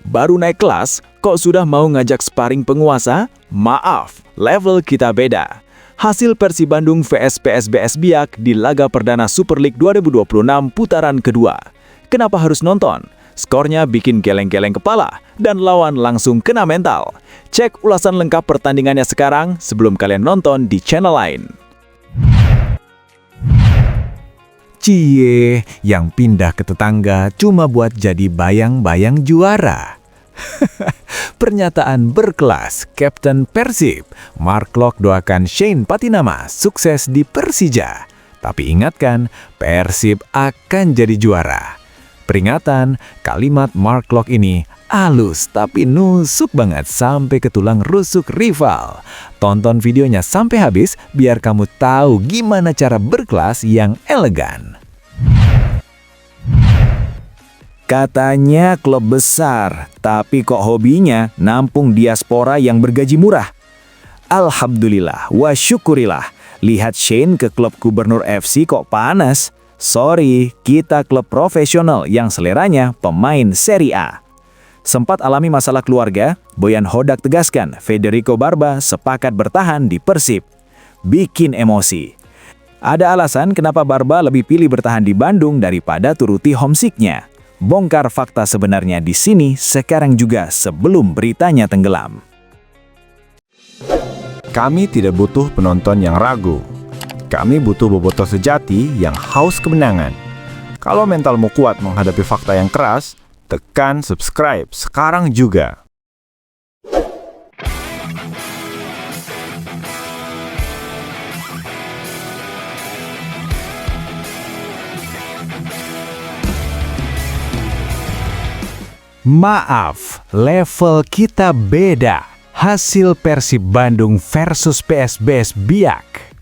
Baru naik kelas, kok sudah mau ngajak sparring penguasa? Maaf, level kita beda. Hasil Persib Bandung vs PSBS Biak di laga perdana Super League 2026 putaran kedua. Kenapa harus nonton? Skornya bikin geleng-geleng kepala, dan lawan langsung kena mental. Cek ulasan lengkap pertandingannya sekarang sebelum kalian nonton di channel lain. Cie, yang pindah ke tetangga cuma buat jadi bayang-bayang juara. Pernyataan berkelas Kapten Persib, Mark Klok doakan Shane Patinama sukses di Persija. Tapi ingatkan, Persib akan jadi juara. Peringatan, kalimat Mark Klok ini halus tapi nusuk banget sampai ke tulang rusuk rival. Tonton videonya sampai habis biar kamu tahu gimana cara berkelas yang elegan. Katanya klub besar, tapi kok hobinya nampung diaspora yang bergaji murah. Alhamdulillah, wa syukurillah. Lihat Shane ke klub Gubernur FC kok panas. Sorry, kita klub profesional yang seleranya pemain Serie A. Sempat alami masalah keluarga, Boyan Hodak tegaskan Federico Barba sepakat bertahan di Persib. Bikin emosi. Ada alasan kenapa Barba lebih pilih bertahan di Bandung daripada turuti homesicknya. Bongkar fakta sebenarnya di sini sekarang juga sebelum beritanya tenggelam. Kami tidak butuh penonton yang ragu. Kami butuh bobotoh sejati yang haus kemenangan. Kalau mentalmu kuat menghadapi fakta yang keras, tekan subscribe sekarang juga. Maaf, level kita beda. Hasil Persib Bandung versus PSBS Biak.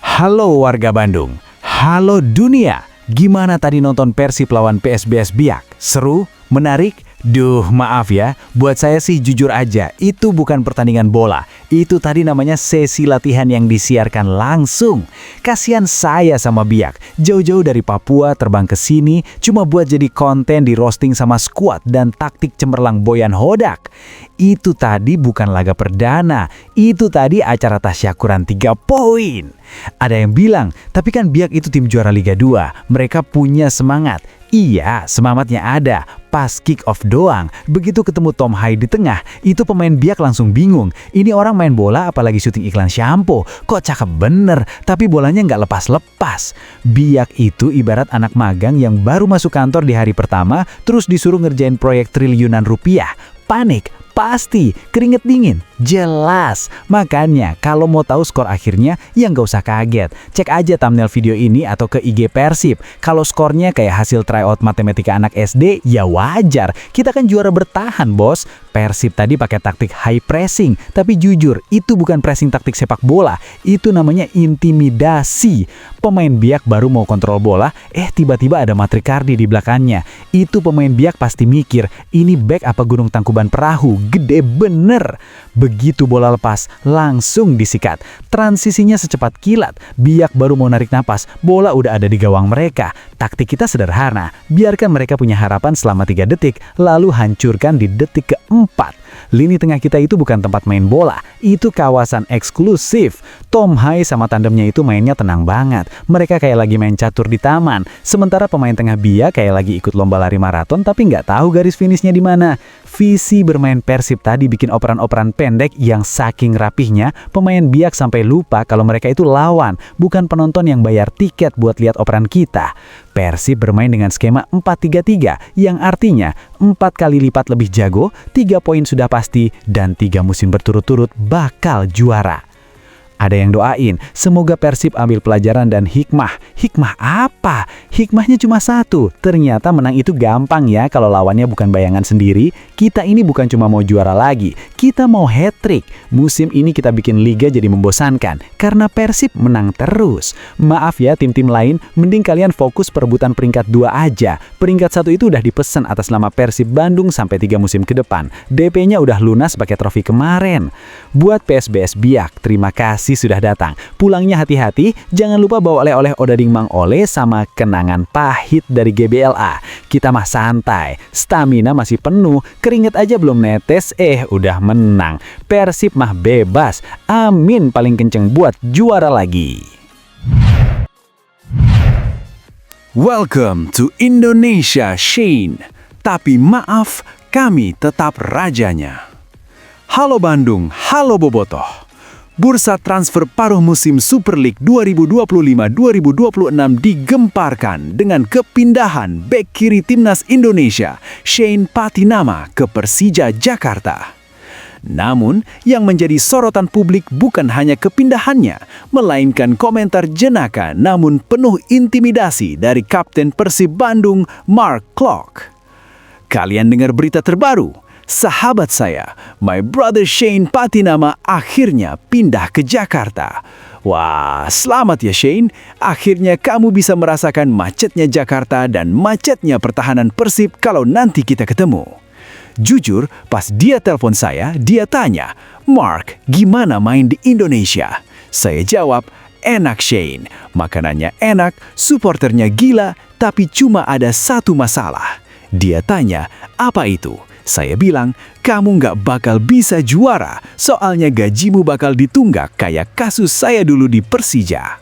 Halo warga Bandung, halo dunia. Gimana tadi nonton Persib lawan PSBS Biak? Seru? Menarik? Duh, maaf ya, buat saya sih jujur aja, itu bukan pertandingan bola. Itu tadi namanya sesi latihan yang disiarkan langsung. Kasihan saya sama Biak, jauh-jauh dari Papua terbang ke sini cuma buat jadi konten di roasting sama squad dan taktik cemerlang Boyan Hodak. Itu tadi bukan laga perdana, itu tadi acara tasyakuran 3 poin. Ada yang bilang, tapi kan Biak itu tim juara Liga 2, mereka punya semangat. Iya, semangatnya ada. Pas kick off doang, begitu ketemu Tom Hai di tengah, itu pemain Biak langsung bingung. Ini orang main bola apalagi syuting iklan shampoo. Kok cakep bener, tapi bolanya nggak lepas-lepas. Biak itu ibarat anak magang yang baru masuk kantor di hari pertama, terus disuruh ngerjain proyek triliunan rupiah. Panik, pasti, keringet dingin, jelas. Makanya kalau mau tahu skor akhirnya, ya nggak usah kaget. Cek aja thumbnail video ini atau ke IG Persib. Kalau skornya kayak hasil tryout matematika anak SD, ya wajar. Kita kan juara bertahan, bos. Persib tadi pakai taktik high pressing, tapi jujur, itu bukan pressing taktik sepak bola. Itu namanya intimidasi. Pemain Biak baru mau kontrol bola, tiba-tiba ada Matrikardi di belakangnya. Itu pemain Biak pasti mikir, ini back apa gunung tangkuban perahu? Gede bener. Begitu bola lepas, langsung disikat. Transisinya secepat kilat. Biak baru mau narik napas, bola udah ada di gawang mereka. Taktik kita sederhana, biarkan mereka punya harapan selama 3 detik, lalu hancurkan di detik keempat. Lini tengah kita itu bukan tempat main bola, itu kawasan eksklusif. Tom Hai sama tandemnya itu mainnya tenang banget. Mereka kayak lagi main catur di taman. Sementara pemain tengah Biak kayak lagi ikut lomba lari maraton tapi nggak tahu garis finishnya di mana. Visi bermain Persib tadi bikin operan-operan pendek yang saking rapihnya, pemain Biak sampai lupa kalau mereka itu lawan, bukan penonton yang bayar tiket buat lihat operan kita. Persib bermain dengan skema 4-3-3, yang artinya 4 kali lipat lebih jago, 3 poin sudah pasti, dan 3 musim berturut-turut bakal juara. Ada yang doain, semoga Persib ambil pelajaran dan hikmah. Hikmah apa? Hikmahnya cuma satu, ternyata menang itu gampang ya kalau lawannya bukan bayangan sendiri. Kita ini bukan cuma mau juara lagi, kita mau hat-trick. Musim ini kita bikin liga jadi membosankan, karena Persib menang terus. Maaf ya tim-tim lain, mending kalian fokus perebutan peringkat 2 aja. Peringkat 1 itu udah dipesan atas nama Persib Bandung sampai 3 musim ke depan. DP-nya udah lunas pakai trofi kemarin. Buat PSBS Biak, terima kasih sudah datang. Pulangnya hati-hati, jangan lupa bawa oleh-oleh Odading Mang Ole sama kenangan pahit dari GBLA. Kita mah santai, stamina masih penuh, keringet aja belum netes, udah menang. Persib mah bebas, amin paling kenceng buat juara lagi. Welcome to Indonesia, Shane. Tapi maaf, kami tetap rajanya. Halo Bandung, halo Bobotoh. Bursa transfer paruh musim Super League 2025-2026 digemparkan dengan kepindahan bek kiri timnas Indonesia, Shane Patinama ke Persija Jakarta. Namun, yang menjadi sorotan publik bukan hanya kepindahannya, melainkan komentar jenaka namun penuh intimidasi dari Kapten Persib Bandung, Mark Klok. Kalian dengar berita terbaru? Sahabat saya, my brother Shane Patinama akhirnya pindah ke Jakarta. Wah, selamat ya Shane. Akhirnya kamu bisa merasakan macetnya Jakarta dan macetnya pertahanan Persib kalau nanti kita ketemu. Jujur, pas dia telepon saya, dia tanya, Mark, gimana main di Indonesia? Saya jawab, enak Shane. Makanannya enak, supporternya gila, tapi cuma ada satu masalah. Dia tanya, apa itu? Saya bilang, kamu nggak bakal bisa juara, soalnya gajimu bakal ditunggak kayak kasus saya dulu di Persija.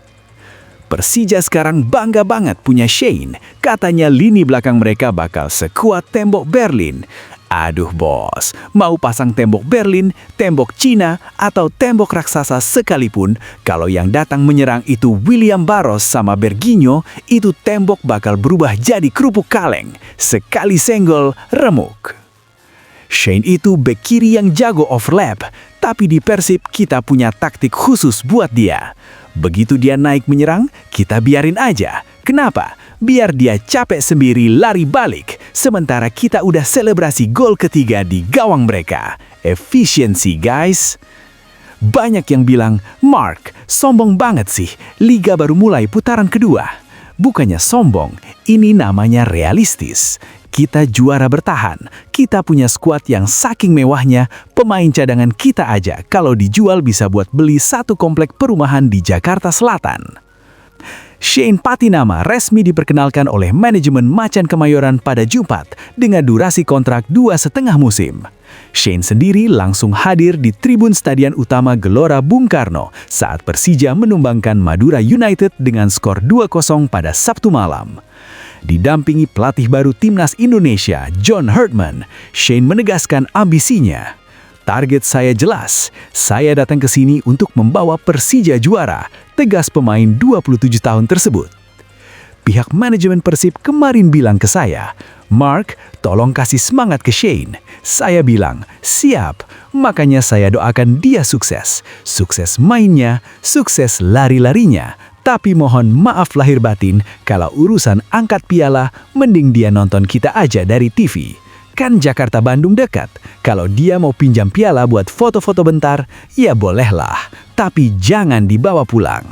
Persija sekarang bangga banget punya Shane. Katanya lini belakang mereka bakal sekuat tembok Berlin. Aduh bos, mau pasang tembok Berlin, tembok Cina, atau tembok raksasa sekalipun, kalau yang datang menyerang itu William Barros sama Berginho, itu tembok bakal berubah jadi kerupuk kaleng. Sekali senggol, remuk. Shane itu bek kiri yang jago overlap, tapi di Persib kita punya taktik khusus buat dia. Begitu dia naik menyerang, kita biarin aja. Kenapa? Biar dia capek sendiri lari balik, sementara kita udah selebrasi gol ketiga di gawang mereka. Efisiensi guys. Banyak yang bilang, Mark, sombong banget sih, liga baru mulai putaran kedua. Bukannya sombong, ini namanya realistis. Kita juara bertahan, kita punya skuad yang saking mewahnya, pemain cadangan kita aja kalau dijual bisa buat beli satu komplek perumahan di Jakarta Selatan. Shane Patinama resmi diperkenalkan oleh manajemen Macan Kemayoran pada Jumat dengan durasi kontrak 2,5 musim. Shane sendiri langsung hadir di tribun Stadion Utama Gelora Bung Karno saat Persija menumbangkan Madura United dengan skor 2-0 pada Sabtu malam. Didampingi pelatih baru timnas Indonesia, John Herdman, Shane menegaskan ambisinya. Target saya jelas, saya datang ke sini untuk membawa Persija juara, tegas pemain 27 tahun tersebut. Pihak manajemen Persib kemarin bilang ke saya, Mark, tolong kasih semangat ke Shane. Saya bilang, siap, makanya saya doakan dia sukses. Sukses mainnya, sukses lari-larinya. Tapi mohon maaf lahir batin, kalau urusan angkat piala, mending dia nonton kita aja dari TV. Kan Jakarta Bandung dekat, kalau dia mau pinjam piala buat foto-foto bentar, ya bolehlah, tapi jangan dibawa pulang.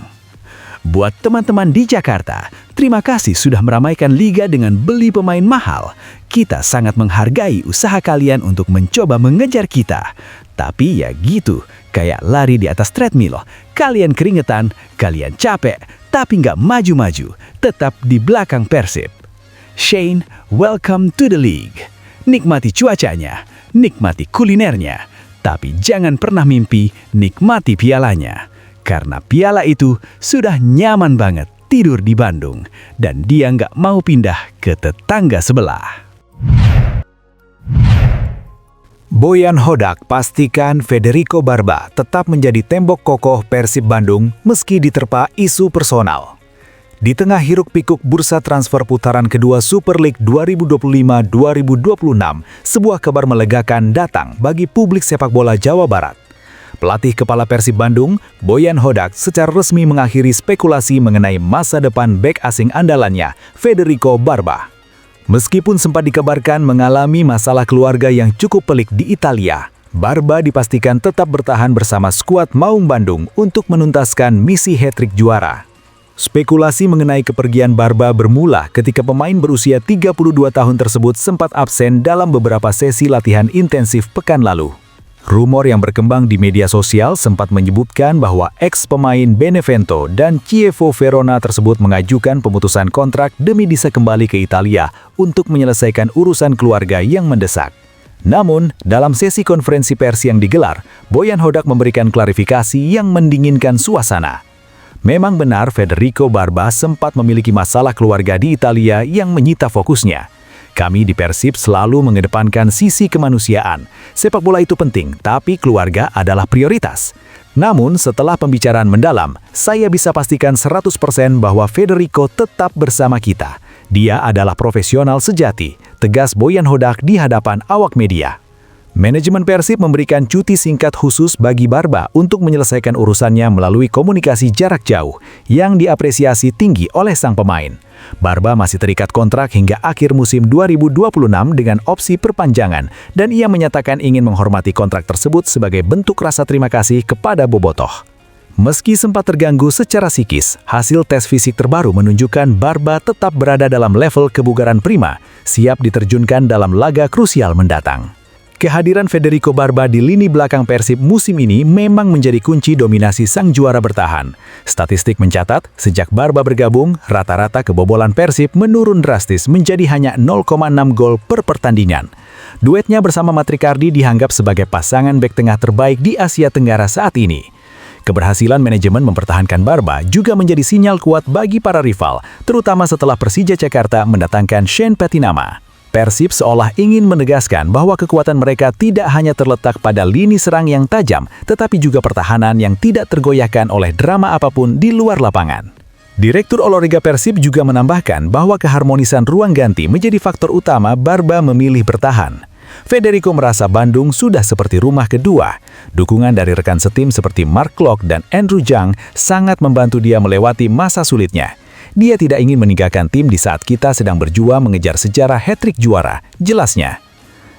Buat teman-teman di Jakarta, terima kasih sudah meramaikan liga dengan beli pemain mahal. Kita sangat menghargai usaha kalian untuk mencoba mengejar kita. Tapi ya gitu, kayak lari di atas treadmill. Kalian keringetan, kalian capek, tapi nggak maju-maju, tetap di belakang Persib. Shane, welcome to the league. Nikmati cuacanya, nikmati kulinernya, tapi jangan pernah mimpi nikmati pialanya. Karena piala itu sudah nyaman banget tidur di Bandung, dan dia nggak mau pindah ke tetangga sebelah. Boyan Hodak pastikan Federico Barba tetap menjadi tembok kokoh Persib Bandung meski diterpa isu personal. Di tengah hiruk-pikuk bursa transfer putaran kedua Super League 2025-2026, sebuah kabar melegakan datang bagi publik sepak bola Jawa Barat. pelatih kepala Persib Bandung, Boyan Hodak, secara resmi mengakhiri spekulasi mengenai masa depan bek asing andalannya, Federico Barba. Meskipun sempat dikabarkan mengalami masalah keluarga yang cukup pelik di Italia, Barba dipastikan tetap bertahan bersama skuad Maung Bandung untuk menuntaskan misi hat-trick juara. Spekulasi mengenai kepergian Barba bermula ketika pemain berusia 32 tahun tersebut sempat absen dalam beberapa sesi latihan intensif pekan lalu. Rumor yang berkembang di media sosial sempat menyebutkan bahwa ex-pemain Benevento dan Chievo Verona tersebut mengajukan pemutusan kontrak demi bisa kembali ke Italia untuk menyelesaikan urusan keluarga yang mendesak. Namun, dalam sesi konferensi pers yang digelar, Boyan Hodak memberikan klarifikasi yang mendinginkan suasana. Memang benar Federico Barba sempat memiliki masalah keluarga di Italia yang menyita fokusnya. Kami di Persib selalu mengedepankan sisi kemanusiaan. Sepak bola itu penting, tapi keluarga adalah prioritas. Namun, setelah pembicaraan mendalam, saya bisa pastikan 100% bahwa Federico tetap bersama kita. Dia adalah profesional sejati, tegas Boyan Hodak di hadapan awak media. Manajemen Persib memberikan cuti singkat khusus bagi Barba untuk menyelesaikan urusannya melalui komunikasi jarak jauh yang diapresiasi tinggi oleh sang pemain. Barba masih terikat kontrak hingga akhir musim 2026 dengan opsi perpanjangan dan ia menyatakan ingin menghormati kontrak tersebut sebagai bentuk rasa terima kasih kepada bobotoh. Meski sempat terganggu secara psikis, hasil tes fisik terbaru menunjukkan Barba tetap berada dalam level kebugaran prima, siap diterjunkan dalam laga krusial mendatang. Kehadiran Federico Barba di lini belakang Persib musim ini memang menjadi kunci dominasi sang juara bertahan. Statistik mencatat, sejak Barba bergabung, rata-rata kebobolan Persib menurun drastis menjadi hanya 0,6 gol per pertandingan. Duetnya bersama Matricardi dianggap sebagai pasangan bek tengah terbaik di Asia Tenggara saat ini. Keberhasilan manajemen mempertahankan Barba juga menjadi sinyal kuat bagi para rival, terutama setelah Persija Jakarta mendatangkan Shane Patinama. Persib seolah ingin menegaskan bahwa kekuatan mereka tidak hanya terletak pada lini serang yang tajam, tetapi juga pertahanan yang tidak tergoyahkan oleh drama apapun di luar lapangan. Direktur Olahraga Persib juga menambahkan bahwa keharmonisan ruang ganti menjadi faktor utama Barba memilih bertahan. Federico merasa Bandung sudah seperti rumah kedua. Dukungan dari rekan setim seperti Mark Klok dan Andrew Zhang sangat membantu dia melewati masa sulitnya. Dia tidak ingin meninggalkan tim di saat kita sedang berjuang mengejar sejarah hat-trick juara, jelasnya.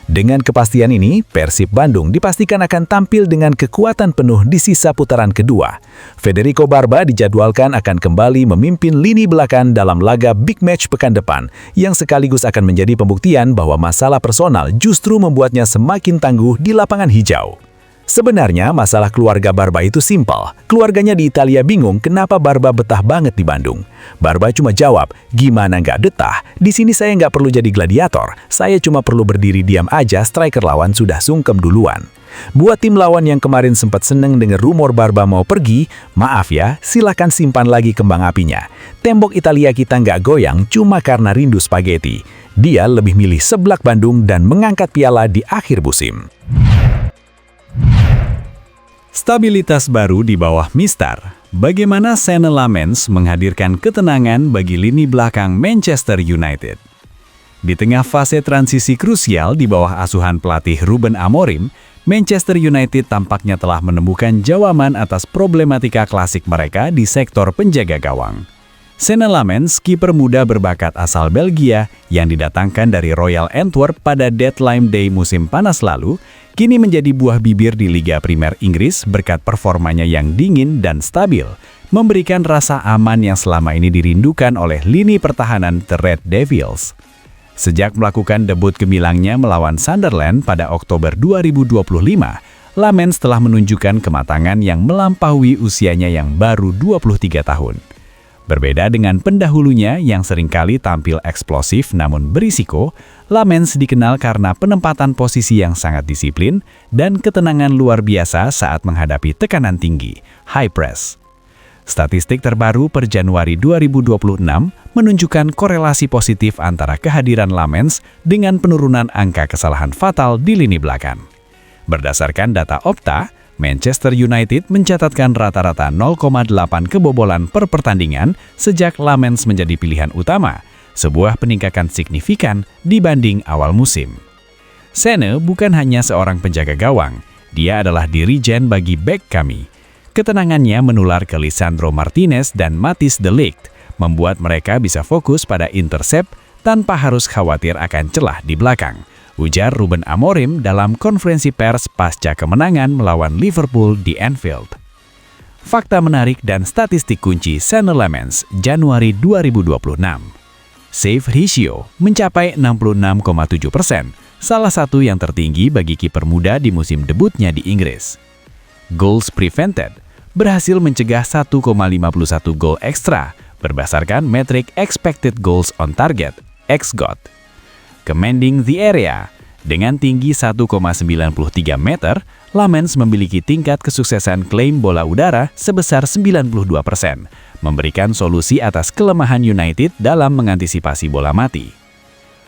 Dengan kepastian ini, Persib Bandung dipastikan akan tampil dengan kekuatan penuh di sisa putaran kedua. Federico Barba dijadwalkan akan kembali memimpin lini belakang dalam laga big match pekan depan, yang sekaligus akan menjadi pembuktian bahwa masalah personal justru membuatnya semakin tangguh di lapangan hijau. Sebenarnya masalah keluarga Barba itu simpel. Keluarganya di Italia bingung kenapa Barba betah banget di Bandung. Barba cuma jawab, gimana nggak betah? Di sini saya nggak perlu jadi gladiator. Saya cuma perlu berdiri diam aja, striker lawan sudah sungkem duluan. Buat tim lawan yang kemarin sempat seneng dengar rumor Barba mau pergi, maaf ya, silakan simpan lagi kembang apinya. Tembok Italia kita nggak goyang cuma karena rindu spaghetti. Dia lebih milih seblak Bandung dan mengangkat piala di akhir musim. Stabilitas baru di bawah Mistar. Bagaimana Senne Lammens menghadirkan ketenangan bagi lini belakang Manchester United? Di tengah fase transisi krusial di bawah asuhan pelatih Ruben Amorim, Manchester United tampaknya telah menemukan jawaban atas problematika klasik mereka di sektor penjaga gawang. Senne Lammens, kiper muda berbakat asal Belgia yang didatangkan dari Royal Antwerp pada deadline day musim panas lalu, kini menjadi buah bibir di Liga Primer Inggris berkat performanya yang dingin dan stabil, memberikan rasa aman yang selama ini dirindukan oleh lini pertahanan The Red Devils. Sejak melakukan debut gemilangnya melawan Sunderland pada Oktober 2025, Lammens telah menunjukkan kematangan yang melampaui usianya yang baru 23 tahun. Berbeda dengan pendahulunya yang seringkali tampil eksplosif namun berisiko, Lammens dikenal karena penempatan posisi yang sangat disiplin dan ketenangan luar biasa saat menghadapi tekanan tinggi, high press. Statistik terbaru per Januari 2026 menunjukkan korelasi positif antara kehadiran Lammens dengan penurunan angka kesalahan fatal di lini belakang. Berdasarkan data Opta, Manchester United mencatatkan rata-rata 0,8 kebobolan per pertandingan sejak Lammens menjadi pilihan utama, sebuah peningkatan signifikan dibanding awal musim. Senne bukan hanya seorang penjaga gawang, Dia adalah dirijen bagi bek kami. Ketenangannya menular ke Lisandro Martinez dan Matthijs de Ligt, membuat mereka bisa fokus pada intercept tanpa harus khawatir akan celah di belakang, ujar Ruben Amorim dalam konferensi pers pasca kemenangan melawan Liverpool di Anfield. Fakta menarik dan statistik kunci Sander Lamens Januari 2026. Save ratio mencapai 66,7%, salah satu yang tertinggi bagi kiper muda di musim debutnya di Inggris. Goals prevented berhasil mencegah 1,51 gol ekstra berdasarkan metrik expected goals on target (XGOT). Commanding the area dengan tinggi 1,93 meter, Lamens memiliki tingkat kesuksesan klaim bola udara sebesar 92%, memberikan solusi atas kelemahan United dalam mengantisipasi bola mati.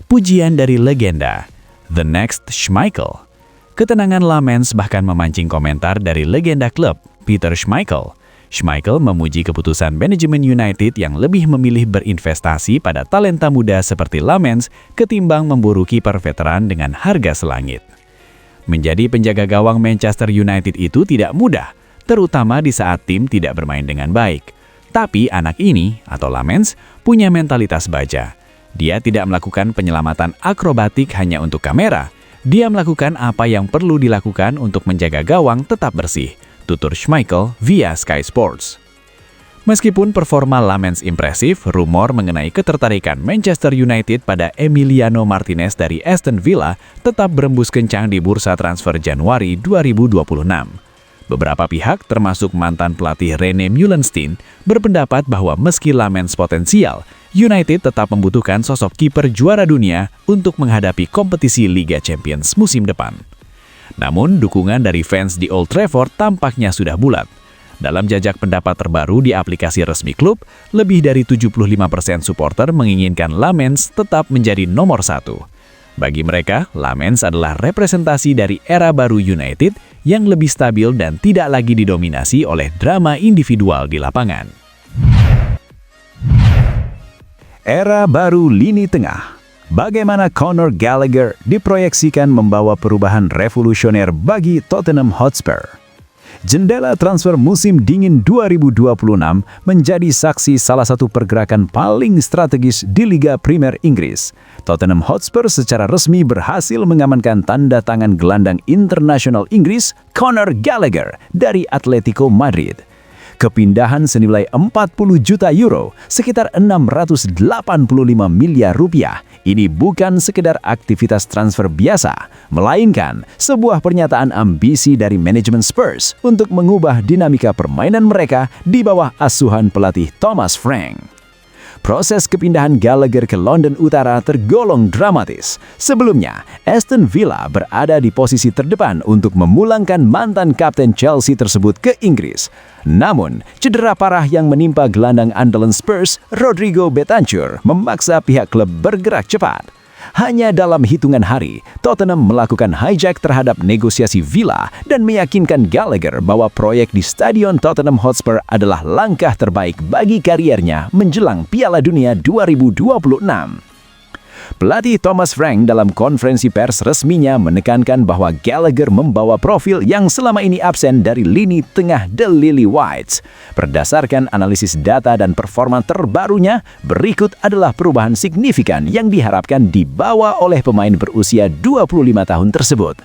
Pujian dari legenda, The Next Schmeichel. Ketenangan Lamens bahkan memancing komentar dari legenda klub, Peter Schmeichel. Schmeichel memuji keputusan manajemen United yang lebih memilih berinvestasi pada talenta muda seperti Lamens ketimbang memburu kiper veteran dengan harga selangit. Menjadi penjaga gawang Manchester United itu tidak mudah, terutama di saat tim tidak bermain dengan baik. Tapi anak ini, atau Lamens, punya mentalitas baja. Dia tidak melakukan penyelamatan akrobatik hanya untuk kamera. Dia melakukan apa yang perlu dilakukan untuk menjaga gawang tetap bersih, tutur Schmeichel via Sky Sports. Meskipun performa Lamens impresif, rumor mengenai ketertarikan Manchester United pada Emiliano Martinez dari Aston Villa tetap berembus kencang di bursa transfer Januari 2026. Beberapa pihak, termasuk mantan pelatih Rene Meulensteen, berpendapat bahwa meski Lamens potensial, United tetap membutuhkan sosok kiper juara dunia untuk menghadapi kompetisi Liga Champions musim depan. Namun, dukungan dari fans di Old Trafford tampaknya sudah bulat. Dalam jajak pendapat terbaru di aplikasi resmi klub, lebih dari 75% supporter menginginkan Lamens tetap menjadi nomor 1. Bagi mereka, Lamens adalah representasi dari era baru United yang lebih stabil dan tidak lagi didominasi oleh drama individual di lapangan. Era baru lini tengah. Bagaimana Conor Gallagher diproyeksikan membawa perubahan revolusioner bagi Tottenham Hotspur? Jendela transfer musim dingin 2026 menjadi saksi salah satu pergerakan paling strategis di Liga Premier Inggris. Tottenham Hotspur secara resmi berhasil mengamankan tanda tangan gelandang internasional Inggris Conor Gallagher dari Atletico Madrid. Kepindahan senilai 40 juta euro, sekitar 685 miliar rupiah, ini bukan sekedar aktivitas transfer biasa, melainkan sebuah pernyataan ambisi dari manajemen Spurs untuk mengubah dinamika permainan mereka di bawah asuhan pelatih Thomas Frank. Proses kepindahan Gallagher ke London Utara tergolong dramatis. Sebelumnya, Aston Villa berada di posisi terdepan untuk memulangkan mantan kapten Chelsea tersebut ke Inggris. Namun, cedera parah yang menimpa gelandang andalan Spurs, Rodrigo Betancourt, memaksa pihak klub bergerak cepat. Hanya dalam hitungan hari, Tottenham melakukan hijack terhadap negosiasi Villa dan meyakinkan Gallagher bahwa proyek di Stadion Tottenham Hotspur adalah langkah terbaik bagi kariernya menjelang Piala Dunia 2026. Pelatih Thomas Frank dalam konferensi pers resminya menekankan bahwa Gallagher membawa profil yang selama ini absen dari lini tengah The Lily Whites. Berdasarkan analisis data dan performa terbarunya, berikut adalah perubahan signifikan yang diharapkan dibawa oleh pemain berusia 25 tahun tersebut.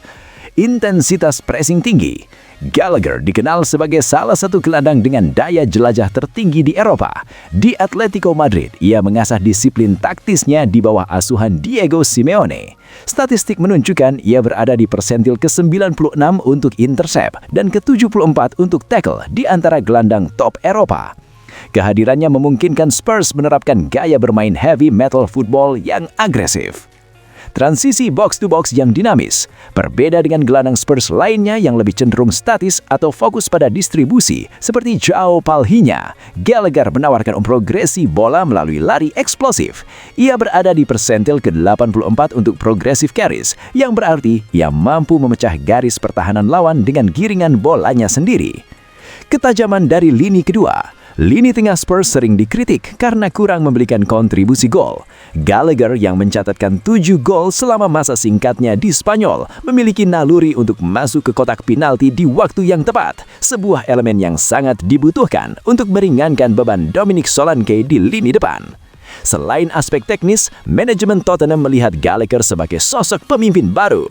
Intensitas pressing tinggi. Gallagher dikenal sebagai salah satu gelandang dengan daya jelajah tertinggi di Eropa. Di Atletico Madrid, ia mengasah disiplin taktisnya di bawah asuhan Diego Simeone. Statistik menunjukkan ia berada di persentil ke-96 untuk intercept dan ke-74 untuk tackle di antara gelandang top Eropa. Kehadirannya memungkinkan Spurs menerapkan gaya bermain heavy metal football yang agresif. Transisi box-to-box yang dinamis. Berbeda dengan gelandang Spurs lainnya yang lebih cenderung statis atau fokus pada distribusi, seperti Joao Palhinha, Gallagher menawarkan progresi bola melalui lari eksplosif. Ia berada di persentil ke-84 untuk progressive carries, yang berarti ia mampu memecah garis pertahanan lawan dengan giringan bolanya sendiri. Ketajaman dari lini kedua. Lini tengah Spurs sering dikritik karena kurang memberikan kontribusi gol. Gallagher yang mencatatkan 7 gol selama masa singkatnya di Spanyol memiliki naluri untuk masuk ke kotak penalti di waktu yang tepat, sebuah elemen yang sangat dibutuhkan untuk meringankan beban Dominic Solanke di lini depan. Selain aspek teknis, manajemen Tottenham melihat Gallagher sebagai sosok pemimpin baru.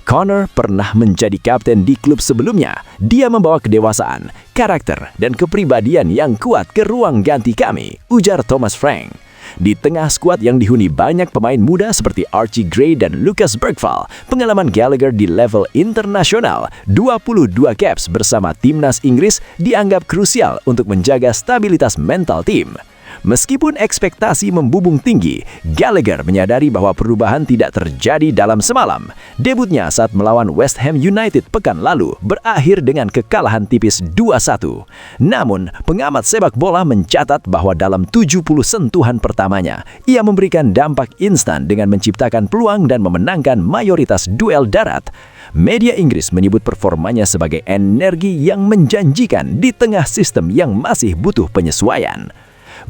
Connor pernah menjadi kapten di klub sebelumnya. Dia membawa kedewasaan, karakter, dan kepribadian yang kuat ke ruang ganti kami, ujar Thomas Frank. Di tengah skuad yang dihuni banyak pemain muda seperti Archie Gray dan Lucas Bergvall, pengalaman Gallagher di level internasional, 22 caps bersama timnas Inggris dianggap krusial untuk menjaga stabilitas mental tim. Meskipun ekspektasi membubung tinggi, Gallagher menyadari bahwa perubahan tidak terjadi dalam semalam. Debutnya saat melawan West Ham United pekan lalu berakhir dengan kekalahan tipis 2-1. Namun, pengamat sepak bola mencatat bahwa dalam 70 sentuhan pertamanya, ia memberikan dampak instan dengan menciptakan peluang dan memenangkan mayoritas duel darat. Media Inggris menyebut performanya sebagai energi yang menjanjikan di tengah sistem yang masih butuh penyesuaian.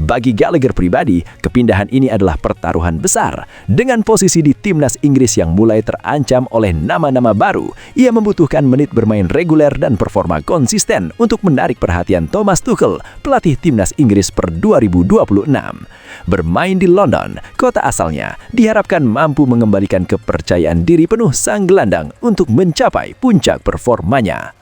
Bagi Gallagher pribadi, kepindahan ini adalah pertaruhan besar. Dengan posisi di timnas Inggris yang mulai terancam oleh nama-nama baru, ia membutuhkan menit bermain reguler dan performa konsisten untuk menarik perhatian Thomas Tuchel, pelatih timnas Inggris per 2026. Bermain di London, kota asalnya, diharapkan mampu mengembalikan kepercayaan diri penuh sang gelandang untuk mencapai puncak performanya.